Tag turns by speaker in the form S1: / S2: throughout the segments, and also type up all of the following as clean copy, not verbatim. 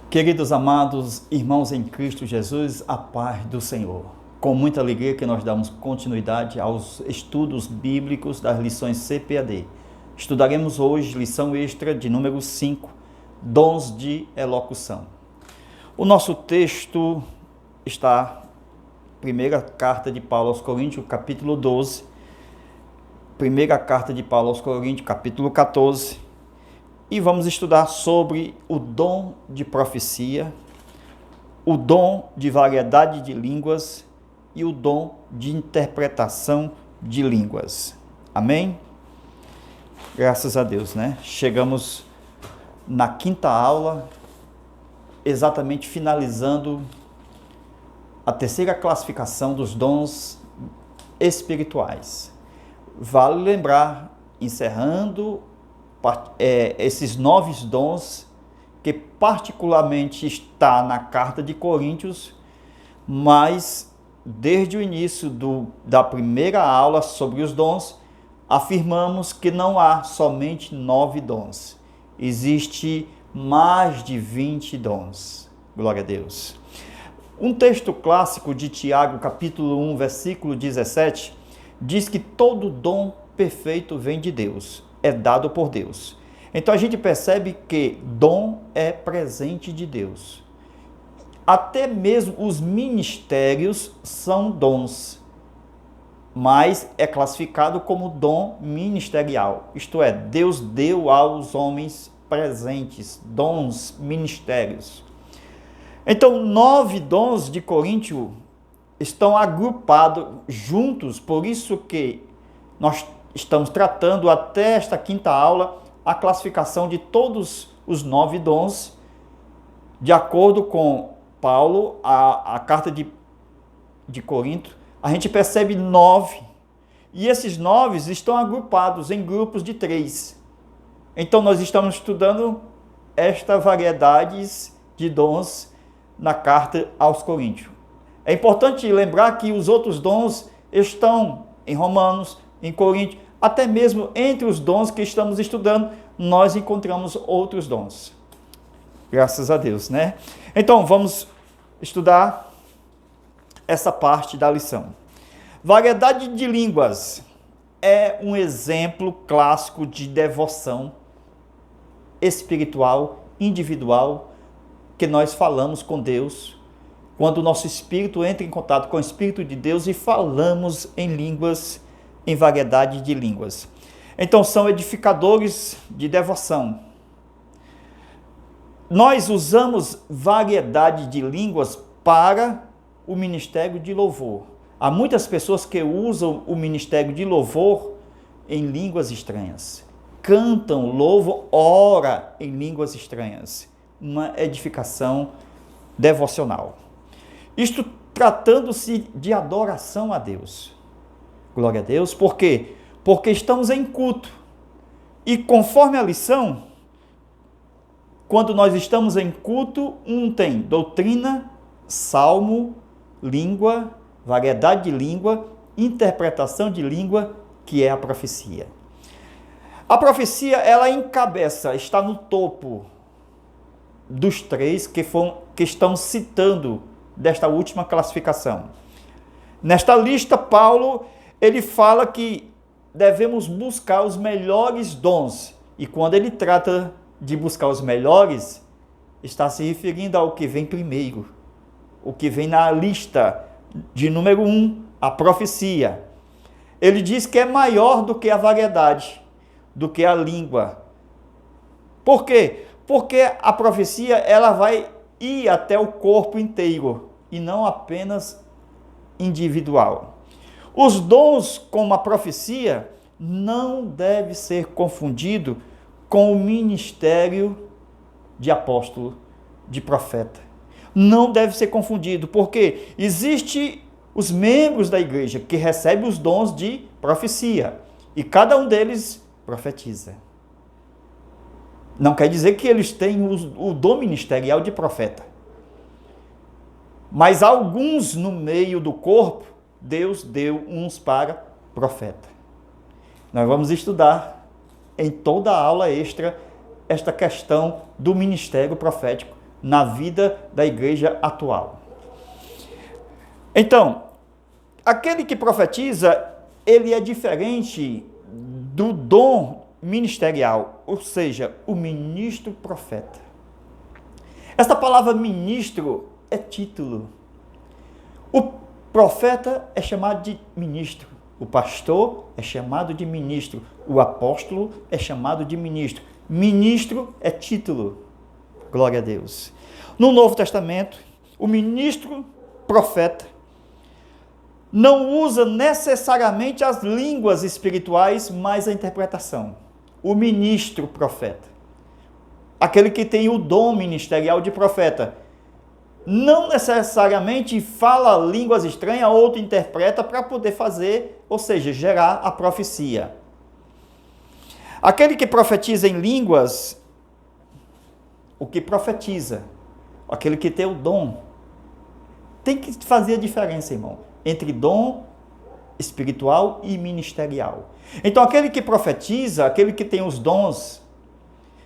S1: Queridos amados irmãos em Cristo Jesus, a paz do Senhor. Com muita alegria que nós damos continuidade aos estudos bíblicos das lições CPAD. Estudaremos hoje lição extra de número 5, dons de elocução. O nosso texto está primeira carta de Paulo aos Coríntios, capítulo 12, primeira carta de Paulo aos Coríntios, capítulo 14, e vamos estudar sobre o dom de profecia, o dom de variedade de línguas e o dom de interpretação de línguas. Amém? Graças a Deus, né? Chegamos na quinta aula, exatamente finalizando a terceira classificação dos dons espirituais. Vale lembrar, encerrando esses 9 dons, que particularmente está na carta de Coríntios, mas desde o início da primeira aula sobre os dons, afirmamos que não há somente 9 dons. Existe mais de 20 dons. Glória a Deus. Um texto clássico de Tiago, capítulo 1, versículo 17, diz que todo dom perfeito vem de Deus, é dado por Deus. Então a gente percebe que dom é presente de Deus. Até mesmo os ministérios são dons, mas é classificado como dom ministerial. Isto é, Deus deu aos homens presentes, dons, ministérios. Então, 9 dons de Coríntio estão agrupados juntos, por isso que nós estamos tratando até esta quinta aula a classificação de todos os 9 dons, de acordo com Paulo, a carta de Corinto, a gente percebe 9, e esses 9 estão agrupados em grupos de 3. Então nós estamos estudando esta variedade de dons na carta aos Coríntios. É importante lembrar que os outros dons estão em Romanos, em Coríntios, até mesmo entre os dons que estamos estudando, nós encontramos outros dons. Graças a Deus, né? Então, vamos estudar essa parte da lição. Variedade de línguas é um exemplo clássico de devoção espiritual, individual, que nós falamos com Deus, quando o nosso espírito entra em contato com o Espírito de Deus e falamos em línguas, em variedade de línguas. Então, são edificadores de devoção. Nós usamos variedade de línguas para o ministério de louvor. Há muitas pessoas que usam o ministério de louvor em línguas estranhas. Cantam, louvam, oram em línguas estranhas. Uma edificação devocional. Isto tratando-se de adoração a Deus. Glória a Deus. Por quê? Porque estamos em culto. E conforme a lição, quando nós estamos em culto, tem doutrina, salmo, língua, variedade de língua, interpretação de língua, que é a profecia. A profecia, ela encabeça, está no topo dos 3 que estão citando desta última classificação. Nesta lista, Paulo, ele fala que devemos buscar os melhores dons. E quando ele trata de buscar os melhores, está se referindo ao que vem primeiro. O que vem na lista de número 1, a profecia. Ele diz que é maior do que a variedade, do que a língua. Por quê? Porque a profecia, ela vai ir até o corpo inteiro e não apenas individual. Os dons como a profecia não deve ser confundido com o ministério de apóstolo, de profeta. Não deve ser confundido, porque existe os membros da igreja que recebem os dons de profecia e cada um deles profetiza. Não quer dizer que eles têm o dom ministerial de profeta. Mas alguns no meio do corpo, Deus deu uns para profeta. Nós vamos estudar em toda a aula extra esta questão do ministério profético na vida da igreja atual. Então, aquele que profetiza, ele é diferente do dom ministerial, ou seja, o ministro profeta. Esta palavra ministro é título. O profeta é chamado de ministro, o pastor é chamado de ministro, o apóstolo é chamado de ministro. Ministro é título. Glória a Deus. No Novo Testamento, o ministro profeta não usa necessariamente as línguas espirituais, mas a interpretação. O ministro profeta, aquele que tem o dom ministerial de profeta, não necessariamente fala línguas estranhas, outro interpreta para poder fazer, ou seja, gerar a profecia. Aquele que profetiza em línguas, o que profetiza, aquele que tem o dom, tem que fazer a diferença, irmão, entre dom espiritual e ministerial. Então, aquele que profetiza, aquele que tem os dons,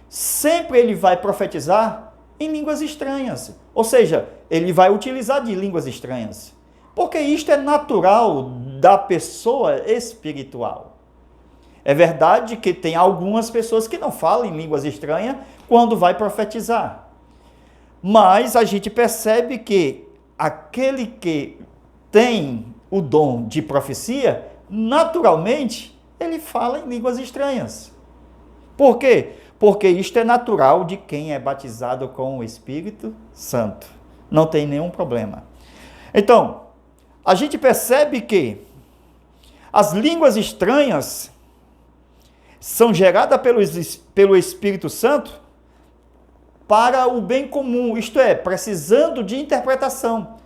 S1: sempre ele vai profetizar em línguas estranhas. Ou seja, ele vai utilizar de línguas estranhas. Porque isto é natural da pessoa espiritual. É verdade que tem algumas pessoas que não falam em línguas estranhas quando vai profetizar. Mas a gente percebe que aquele que tem o dom de profecia, naturalmente, ele fala em línguas estranhas. Por quê? Porque isto é natural de quem é batizado com o Espírito Santo. Não tem nenhum problema. Então, a gente percebe que as línguas estranhas são geradas pelo Espírito Santo para o bem comum, isto é, precisando de interpretação.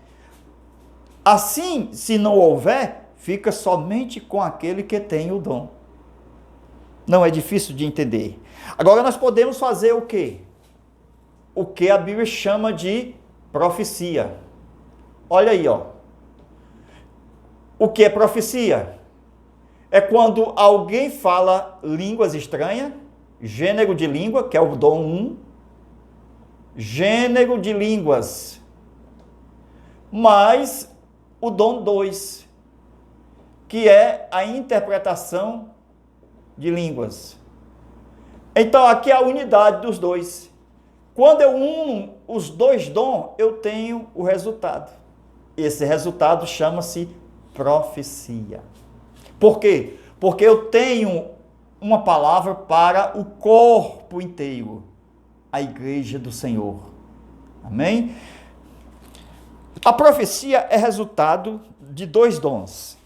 S1: Assim, se não houver, fica somente com aquele que tem o dom. Não é difícil de entender. Agora nós podemos fazer o quê? O que a Bíblia chama de profecia. Olha aí, ó. O que é profecia? É quando alguém fala línguas estranhas, gênero de língua, que é o dom 1, gênero de línguas, mais o dom 2, que é a interpretação de línguas. Então, aqui é a unidade dos dois. Quando eu uno os dois dons, eu tenho o resultado. Esse resultado chama-se profecia. Por quê? Porque eu tenho uma palavra para o corpo inteiro, a igreja do Senhor. Amém? A profecia é resultado de dois dons,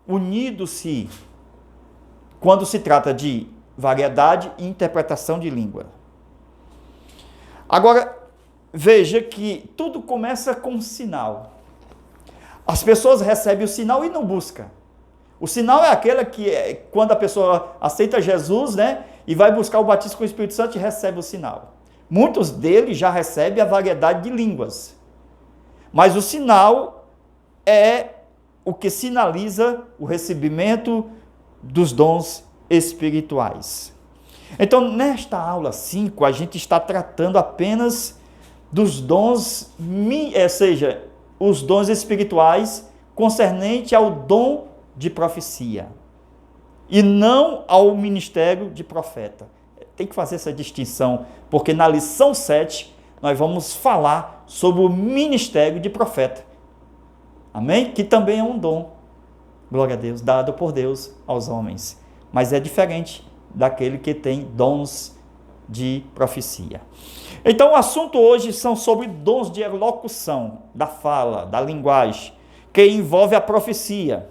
S1: unidos-se quando se trata de variedade e interpretação de língua. Agora, veja que tudo começa com um sinal. As pessoas recebem o sinal e não buscam. O sinal é aquele que, quando a pessoa aceita Jesus, né, e vai buscar o batismo com o Espírito Santo e recebe o sinal. Muitos deles já recebem a variedade de línguas. Mas o sinal é o que sinaliza o recebimento dos dons espirituais. Então, nesta aula 5, a gente está tratando apenas dos dons, ou seja, os dons espirituais concernente ao dom de profecia e não ao ministério de profeta. Tem que fazer essa distinção, porque na lição 7 nós vamos falar sobre o ministério de profeta. Amém? Que também é um dom, glória a Deus, dado por Deus aos homens. Mas é diferente daquele que tem dons de profecia. Então, o assunto hoje são sobre dons de elocução, da fala, da linguagem, que envolve a profecia.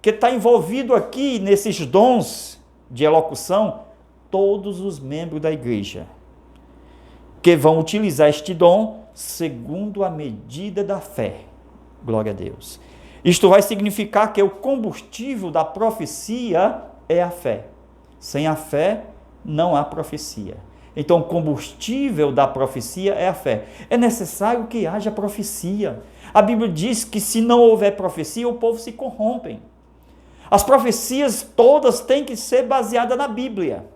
S1: Que está envolvido aqui nesses dons de elocução, todos os membros da igreja, que vão utilizar este dom segundo a medida da fé. Glória a Deus. Isto vai significar que o combustível da profecia é a fé. Sem a fé, não há profecia. Então, o combustível da profecia é a fé. É necessário que haja profecia. A Bíblia diz que se não houver profecia, o povo se corrompe. As profecias todas têm que ser baseadas na Bíblia.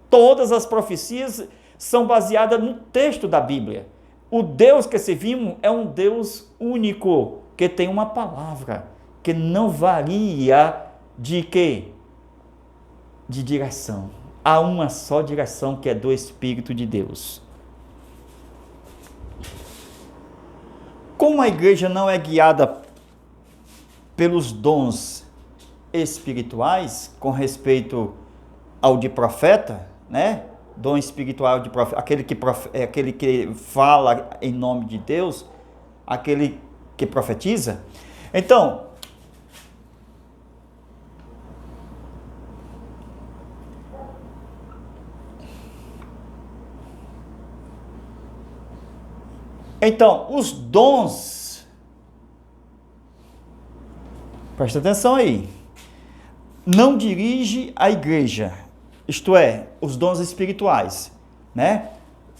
S1: Todas as profecias são baseadas no texto da Bíblia. O Deus que servimos é um Deus único, que tem uma palavra, que não varia de quê? De direção. Há uma só direção, que é do Espírito de Deus. Como a igreja não é guiada pelos dons espirituais, com respeito ao de profeta, né? Dom espiritual de profeta, aquele que fala em nome de Deus, aquele que profetiza. Então, os dons, presta atenção aí, não dirige a igreja, isto é, os dons espirituais, né?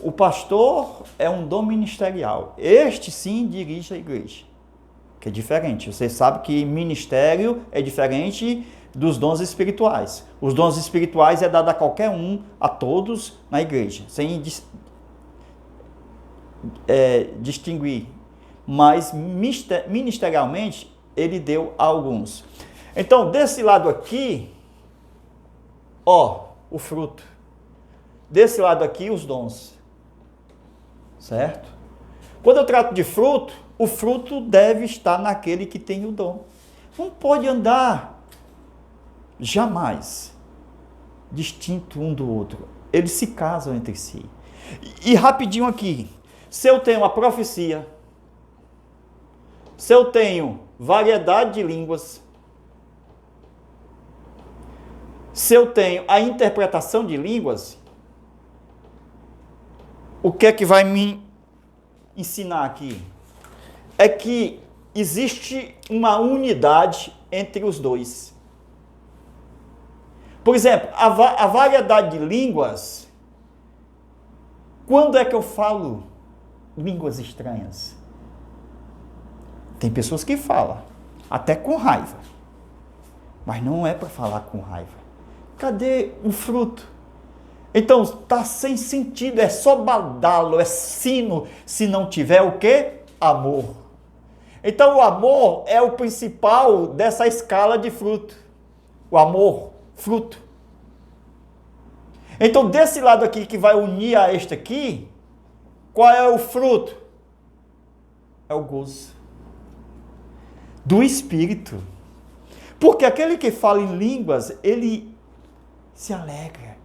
S1: O pastor é um dom ministerial, este sim dirige a igreja, que é diferente. Você sabe que ministério é diferente dos dons espirituais. Os dons espirituais é dado a qualquer um, a todos na igreja, sem distinguir, mas ministerialmente ele deu a alguns. Então, desse lado aqui, o fruto. Desse lado aqui, os dons. Certo? Quando eu trato de fruto, o fruto deve estar naquele que tem o dom. Não pode andar jamais distinto um do outro. Eles se casam entre si. E rapidinho aqui, se eu tenho a profecia, se eu tenho variedade de línguas, se eu tenho a interpretação de línguas, o que é que vai me ensinar aqui? É que existe uma unidade entre os dois. Por exemplo, a variedade de línguas, quando é que eu falo línguas estranhas? Tem pessoas que falam, até com raiva, mas não é para falar com raiva. Cadê o fruto? Então, está sem sentido, é só badalo, é sino, se não tiver o quê? Amor. Então, o amor é o principal dessa escala de fruto. O amor, fruto. Então, desse lado aqui que vai unir a este aqui, qual é o fruto? É o gozo do Espírito. Porque aquele que fala em línguas, ele se alegra.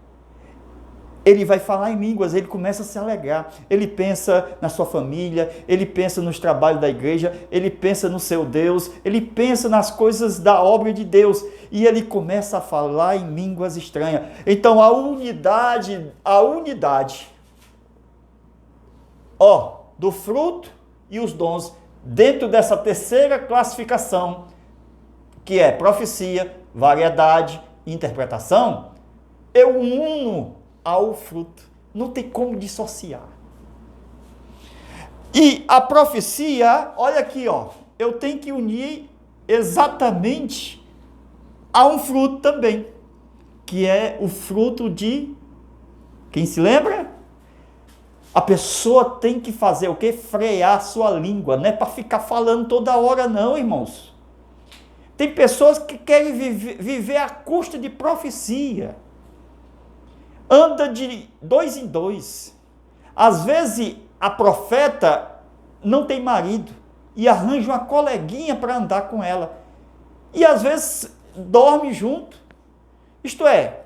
S1: Ele vai falar em línguas, ele começa a se alegrar. Ele pensa na sua família, ele pensa nos trabalhos da igreja, ele pensa no seu Deus, ele pensa nas coisas da obra de Deus. E ele começa a falar em línguas estranhas. Então a unidade do fruto e os dons, dentro dessa terceira classificação, que é profecia, variedade e interpretação, eu uno ao fruto. Não tem como dissociar. E a profecia, olha aqui, eu tenho que unir exatamente a um fruto também, que é o fruto de... Quem se lembra? A pessoa tem que fazer o quê? Frear a sua língua, não é para ficar falando toda hora não, irmãos. Tem pessoas que querem viver à custa de profecia. Anda de 2 em 2. Às vezes a profeta não tem marido e arranja uma coleguinha para andar com ela. E às vezes dorme junto. Isto é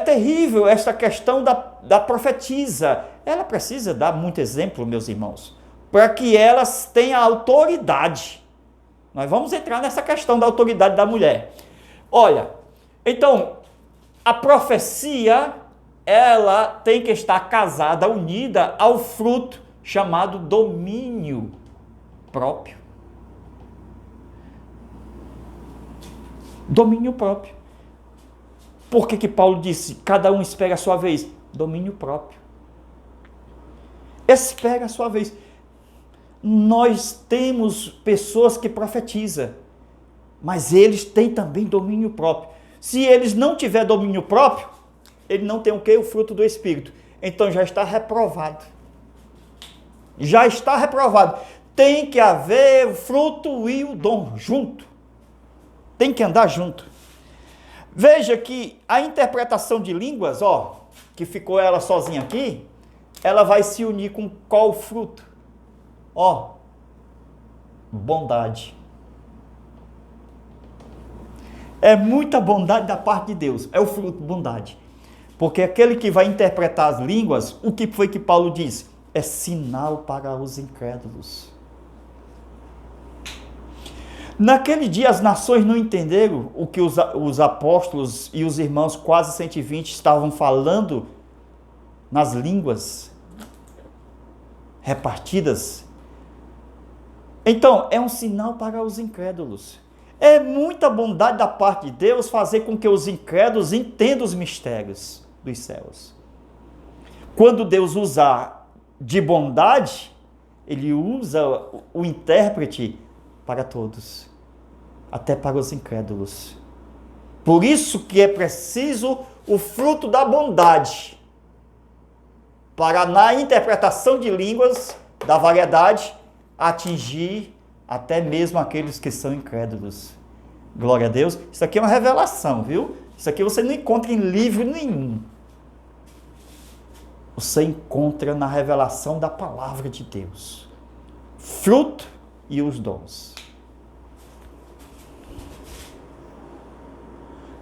S1: terrível essa questão da profetisa. Ela precisa dar muito exemplo, meus irmãos, para que elas tenham autoridade. Nós vamos entrar nessa questão da autoridade da mulher. Olha, então, a profecia, ela tem que estar casada, unida ao fruto chamado domínio próprio. Domínio próprio. Por que Paulo disse, cada um espera a sua vez? Domínio próprio. Espera a sua vez. Nós temos pessoas que profetizam, mas eles têm também domínio próprio. Se eles não tiverem domínio próprio, ele não tem o quê? O fruto do Espírito. então já está reprovado. Já está reprovado. Tem que haver o fruto e o dom junto. Tem que andar junto. Veja que a interpretação de línguas, que ficou ela sozinha aqui, ela vai se unir com qual fruto? Bondade. É muita bondade da parte de Deus. É o fruto, bondade. Porque aquele que vai interpretar as línguas, o que foi que Paulo diz? É sinal para os incrédulos. Naquele dia as nações não entenderam o que os apóstolos e os irmãos, quase 120, estavam falando nas línguas repartidas. Então, é um sinal para os incrédulos. É muita bondade da parte de Deus fazer com que os incrédulos entendam os mistérios dos céus. Quando Deus usar de bondade, Ele usa o intérprete para todos, até para os incrédulos. Por isso que é preciso o fruto da bondade, para na interpretação de línguas, da variedade, atingir até mesmo aqueles que são incrédulos. Glória a Deus. Isso aqui é uma revelação, viu? Isso aqui você não encontra em livro nenhum. Você encontra na revelação da palavra de Deus. Fruto e os dons.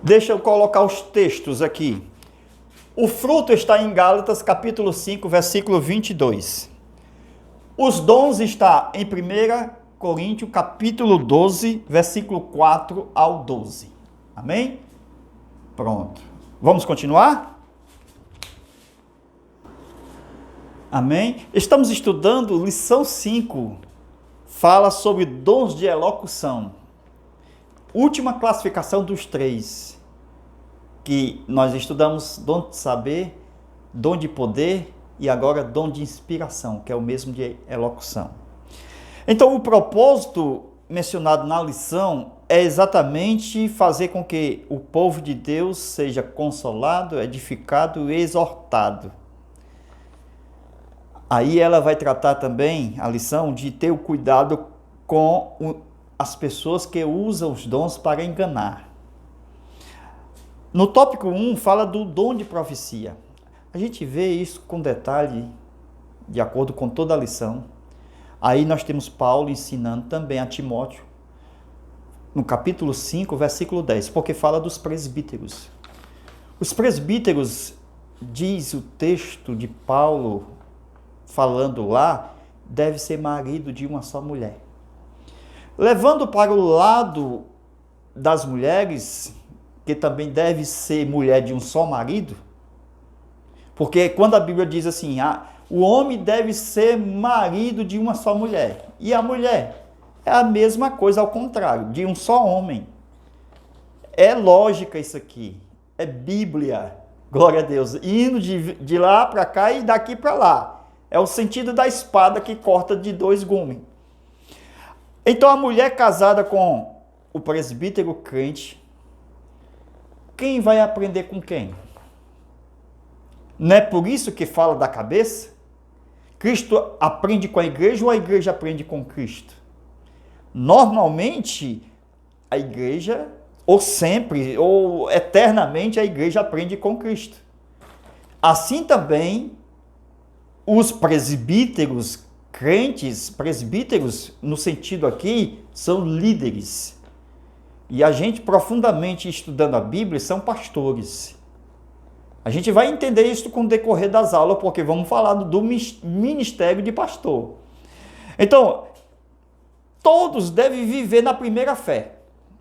S1: Deixa eu colocar os textos aqui. O fruto está em Gálatas, capítulo 5, versículo 22. Os dons está em 1 Coríntios, capítulo 12, versículo 4 ao 12. Amém? Pronto. Vamos continuar? Amém? Estamos estudando lição 5. Fala sobre dons de elocução. Última classificação dos 3. Que nós estudamos dom de saber, dom de poder e agora dom de inspiração, que é o mesmo de elocução. Então, o propósito mencionado na lição é exatamente fazer com que o povo de Deus seja consolado, edificado e exortado. Aí ela vai tratar também, a lição, de ter o cuidado com as pessoas que usam os dons para enganar. No tópico 1, fala do dom de profecia. A gente vê isso com detalhe, de acordo com toda a lição. Aí nós temos Paulo ensinando também a Timóteo, no capítulo 5, versículo 10, porque fala dos presbíteros. Os presbíteros, diz o texto de Paulo, falando lá, deve ser marido de uma só mulher. Levando para o lado das mulheres, que também deve ser mulher de um só marido, porque quando a Bíblia diz assim, o homem deve ser marido de uma só mulher, e a mulher é a mesma coisa ao contrário, de um só homem. É lógica isso aqui, é Bíblia, glória a Deus, indo de lá para cá e daqui para lá. É o sentido da espada que corta de 2 gumes. Então a mulher casada com o presbítero crente, quem vai aprender com quem? Não é por isso que fala da cabeça? Cristo aprende com a igreja ou a igreja aprende com Cristo? Normalmente, a igreja, ou sempre, ou eternamente, a igreja aprende com Cristo. Assim também, os presbíteros crentes, presbíteros, no sentido aqui, são líderes. E a gente, profundamente estudando a Bíblia, são pastores. A gente vai entender isso com o decorrer das aulas, porque vamos falar do ministério de pastor. Então, todos devem viver na primeira fé.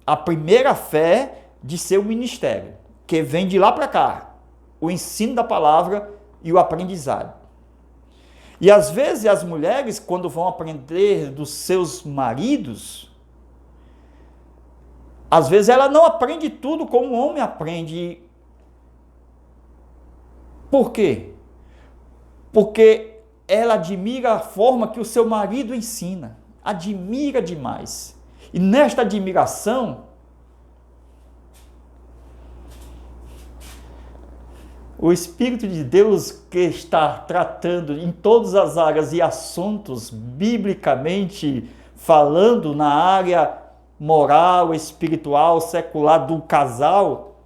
S1: A primeira fé de seu ministério, que vem de lá para cá. O ensino da palavra e o aprendizado. E às vezes as mulheres, quando vão aprender dos seus maridos, às vezes ela não aprende tudo como o homem aprende. Por quê? Porque ela admira a forma que o seu marido ensina. Admira demais. E nesta admiração, O Espírito de Deus que está tratando em todas as áreas e assuntos, biblicamente falando, na área moral, espiritual, secular do casal,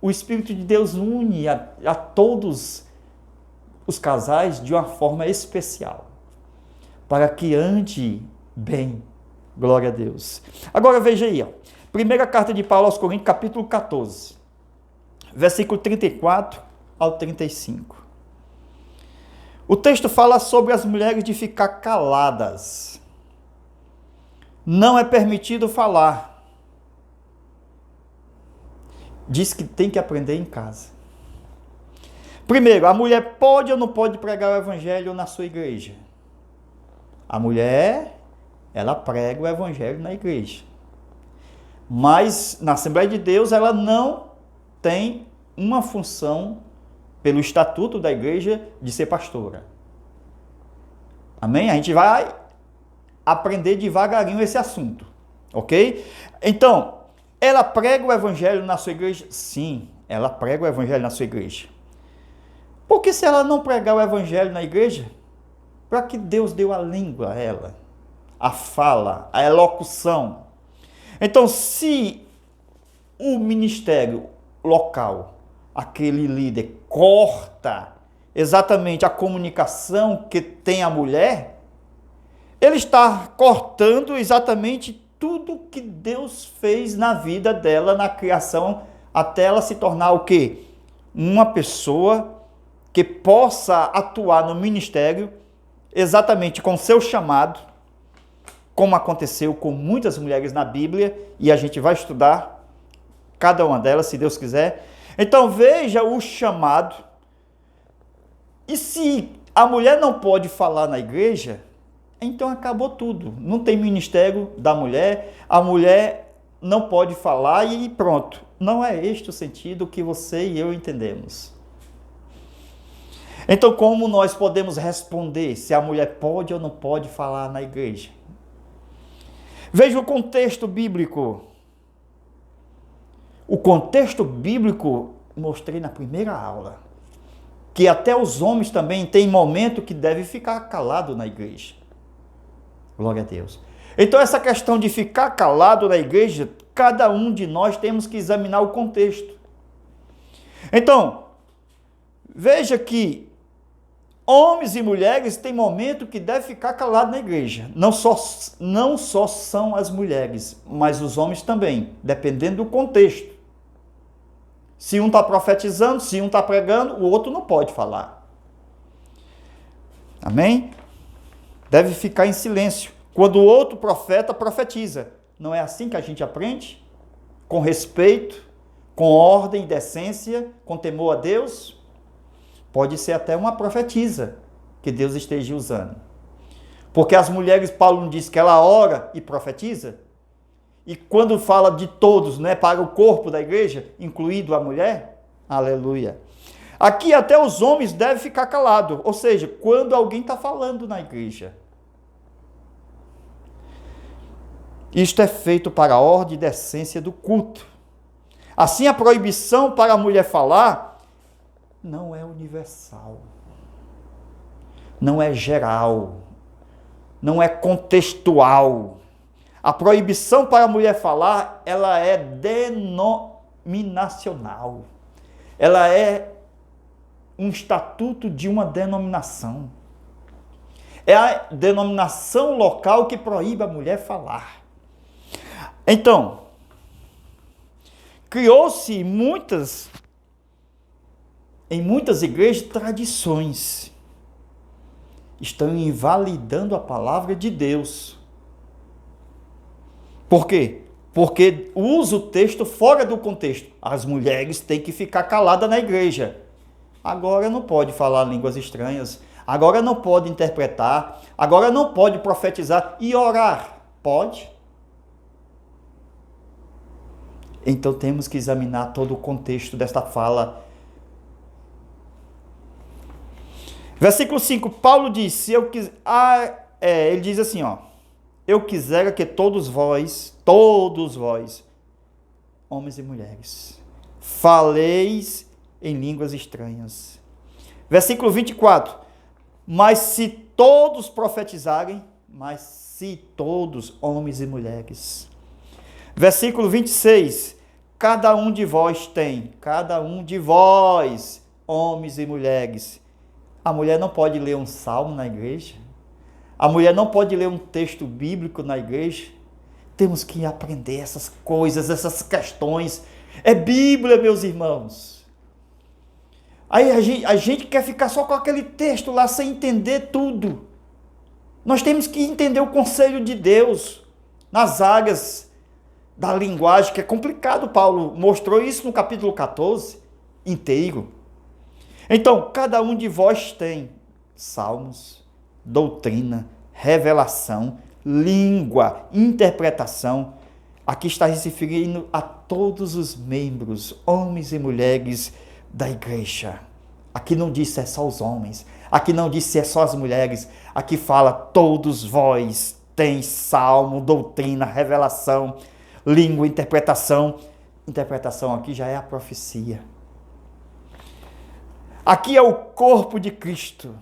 S1: o Espírito de Deus une a todos os casais de uma forma especial, para que ande bem. Glória a Deus. Agora veja aí, primeira carta de Paulo aos Coríntios, capítulo 14, versículo 34 ao 35. O texto fala sobre as mulheres de ficar caladas. Não é permitido falar. Diz que tem que aprender em casa. Primeiro, a mulher pode ou não pode pregar o evangelho na sua igreja? A mulher, ela prega o evangelho na igreja. Mas na Assembleia de Deus ela não tem uma função pelo estatuto da igreja de ser pastora. Amém? A gente vai aprender devagarinho esse assunto, ok? Então, ela prega o evangelho na sua igreja? Sim, ela prega o evangelho na sua igreja. Porque se ela não pregar o evangelho na igreja, para que Deus deu a língua a ela, a fala, a elocução? Então, se o ministério local, aquele líder, corta exatamente a comunicação que tem a mulher, ele está cortando exatamente tudo que Deus fez na vida dela, na criação, até ela se tornar o quê? Uma pessoa que possa atuar no ministério exatamente com seu chamado, como aconteceu com muitas mulheres na Bíblia, e a gente vai estudar cada uma delas, se Deus quiser. Então veja o chamado. E se a mulher não pode falar na igreja, então acabou tudo. Não tem ministério da mulher, a mulher não pode falar e pronto. Não é este o sentido que você e eu entendemos. Então, como nós podemos responder se a mulher pode ou não pode falar na igreja? Veja o contexto bíblico. O contexto bíblico mostrei na primeira aula, que até os homens também têm momento que devem ficar calado na igreja. Glória a Deus. Então essa questão de ficar calado na igreja, cada um de nós temos que examinar o contexto. Então, veja que homens e mulheres têm momento que devem ficar calados na igreja. Não só são as mulheres, mas os homens também, dependendo do contexto. Se um está profetizando, se um está pregando, o outro não pode falar. Amém? Deve ficar em silêncio. Quando o outro profeta profetiza. Não é assim que a gente aprende? Com respeito, com ordem, decência, com temor a Deus? Pode ser até uma profetisa que Deus esteja usando. Porque as mulheres, Paulo não diz que ela ora e profetiza? E quando fala de todos, né, para o corpo da igreja, incluído a mulher, aleluia. Aqui até os homens devem ficar calados, ou seja, quando alguém está falando na igreja. Isto é feito para a ordem e decência do culto. Assim, a proibição para a mulher falar não é universal, não é geral, não é contextual. A proibição para a mulher falar, ela é denominacional. Ela é um estatuto de uma denominação. É a denominação local que proíbe a mulher falar. Então, criou-se em muitas igrejas tradições. Estão invalidando a palavra de Deus. Por quê? Porque usa o texto fora do contexto. As mulheres têm que ficar caladas na igreja. Agora não pode falar línguas estranhas. Agora não pode interpretar. Agora não pode profetizar e orar. Pode? Então temos que examinar todo o contexto desta fala. Versículo 5, Paulo diz, ele diz assim, eu quisera que todos vós, homens e mulheres, faleis em línguas estranhas. Versículo 24. Mas se todos profetizarem, mas se todos, homens e mulheres. Versículo 26. Cada um de vós, homens e mulheres. A mulher não pode ler um salmo na igreja. A mulher não pode ler um texto bíblico na igreja. Temos que aprender essas coisas, essas questões. É Bíblia, meus irmãos. Aí a gente quer ficar só com aquele texto lá sem entender tudo. Nós temos que entender o conselho de Deus nas áreas da linguagem, que é complicado. Paulo mostrou isso no capítulo 14 inteiro. Então, cada um de vós tem salmos, doutrina, revelação, língua, interpretação. Aqui está se referindo a todos os membros, homens e mulheres da igreja. Aqui não diz se é só os homens, aqui não diz se é só as mulheres, aqui fala todos vós tem salmo, doutrina, revelação, língua, interpretação. Interpretação aqui já é a profecia. Aqui é o corpo de Cristo.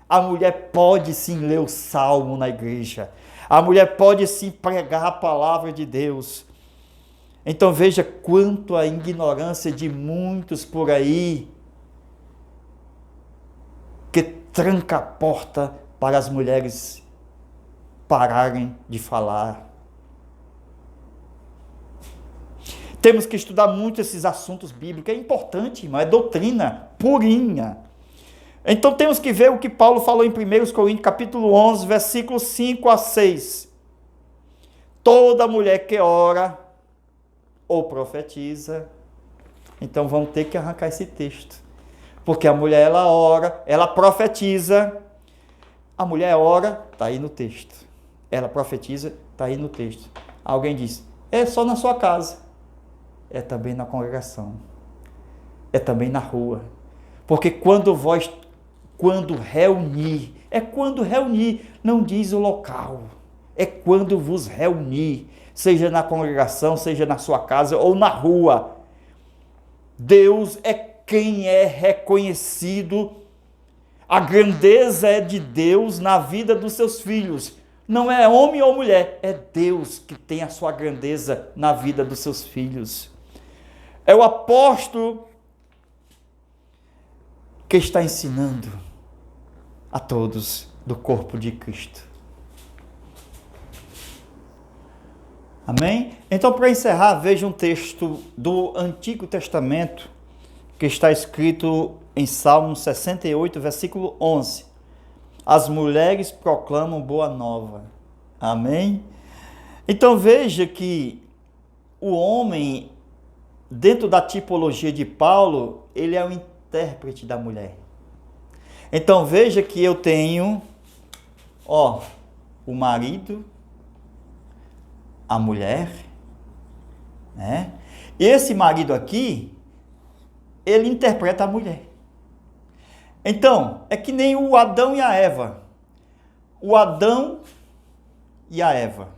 S1: A mulher pode sim ler o salmo na igreja. A mulher pode sim pregar a palavra de Deus. Então veja quanto a ignorância de muitos por aí que tranca a porta para as mulheres pararem de falar. Temos que estudar muito esses assuntos bíblicos. É importante, irmão, é doutrina purinha. Então temos que ver o que Paulo falou em 1 Coríntios capítulo 11, versículos 5 a 6. Toda mulher que ora ou profetiza. Então vamos ter que arrancar esse texto. Porque a mulher, ela ora, ela profetiza. A mulher ora, está aí no texto. Ela profetiza, está aí no texto. Alguém diz, é só na sua casa. É também na congregação. É também na rua. Porque quando reunir, não diz o local. É quando vos reunir, seja na congregação, seja na sua casa ou na rua. Deus é quem é reconhecido. A grandeza é de Deus na vida dos seus filhos. Não é homem ou mulher, é Deus que tem a sua grandeza na vida dos seus filhos. É o apóstolo que está ensinando a todos do corpo de Cristo. Amém? Então, para encerrar, veja um texto do Antigo Testamento que está escrito em Salmo 68, versículo 11. As mulheres proclamam boa nova. Amém? Então, veja que o homem, dentro da tipologia de Paulo, ele é o intérprete da mulher. Então veja que eu tenho, o marido, a mulher, né? Esse marido aqui, ele interpreta a mulher. Então, é que nem o Adão e a Eva. O Adão e a Eva.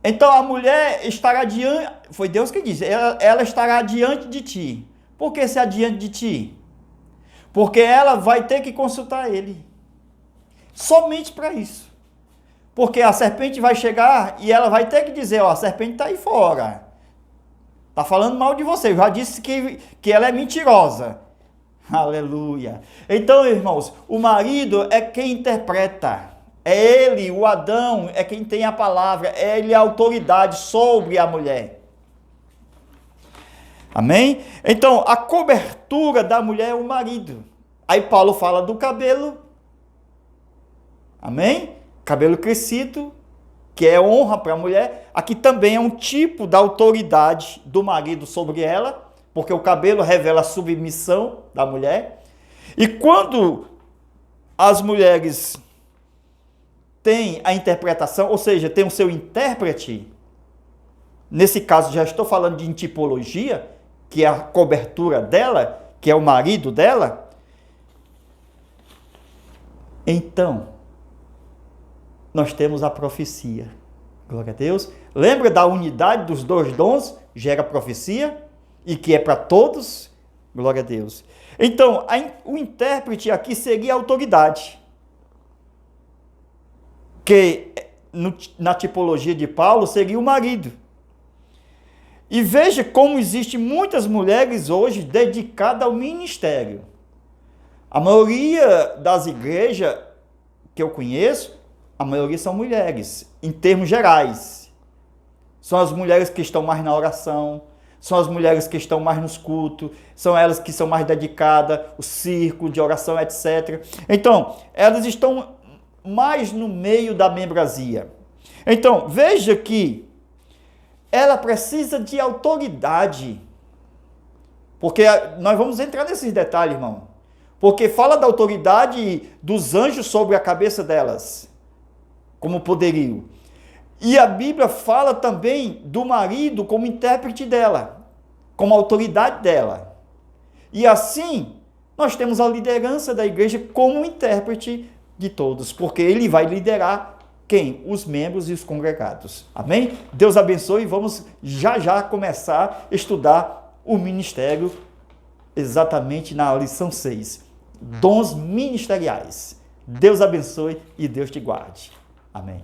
S1: Então a mulher estará diante, foi Deus que disse, ela estará diante de ti. Por que se diante de ti? Porque ela vai ter que consultar ele. Somente para isso. Porque a serpente vai chegar e ela vai ter que dizer, a serpente está aí fora. Está falando mal de você. Eu já disse que ela é mentirosa. Aleluia. Então, irmãos, o marido é quem interpreta. É ele, o Adão, é quem tem a palavra, é ele a autoridade sobre a mulher. Amém? Então, a cobertura da mulher é o marido. Aí Paulo fala do cabelo. Amém? Cabelo crescido, que é honra para a mulher. Aqui também é um tipo da autoridade do marido sobre ela, porque o cabelo revela a submissão da mulher. E quando as mulheres têm a interpretação, ou seja, tem o seu intérprete, nesse caso já estou falando de tipologia, que é a cobertura dela, que é o marido dela, então nós temos a profecia. Glória a Deus. Lembra da unidade dos dois dons? Gera profecia, e que é para todos, Glória a Deus. Então, o intérprete aqui seria a autoridade, que na tipologia de Paulo seria o marido. E veja como existem muitas mulheres hoje dedicadas ao ministério. A maioria das igrejas que eu conheço, a maioria são mulheres, em termos gerais. São as mulheres que estão mais na oração, são as mulheres que estão mais nos cultos, são elas que são mais dedicadas, o círculo de oração, etc. Então, elas estão mais no meio da membresia. Então, veja que ela precisa de autoridade. Porque nós vamos entrar nesses detalhes, irmão. Porque fala da autoridade dos anjos sobre a cabeça delas, como poderio. E a Bíblia fala também do marido como intérprete dela, como autoridade dela. E assim, nós temos a liderança da igreja como intérprete de todos, porque ele vai liderar quem? Os membros e os congregados. Amém? Deus abençoe e vamos já começar a estudar o ministério exatamente na lição 6. Dons ministeriais. Deus abençoe e Deus te guarde. Amém.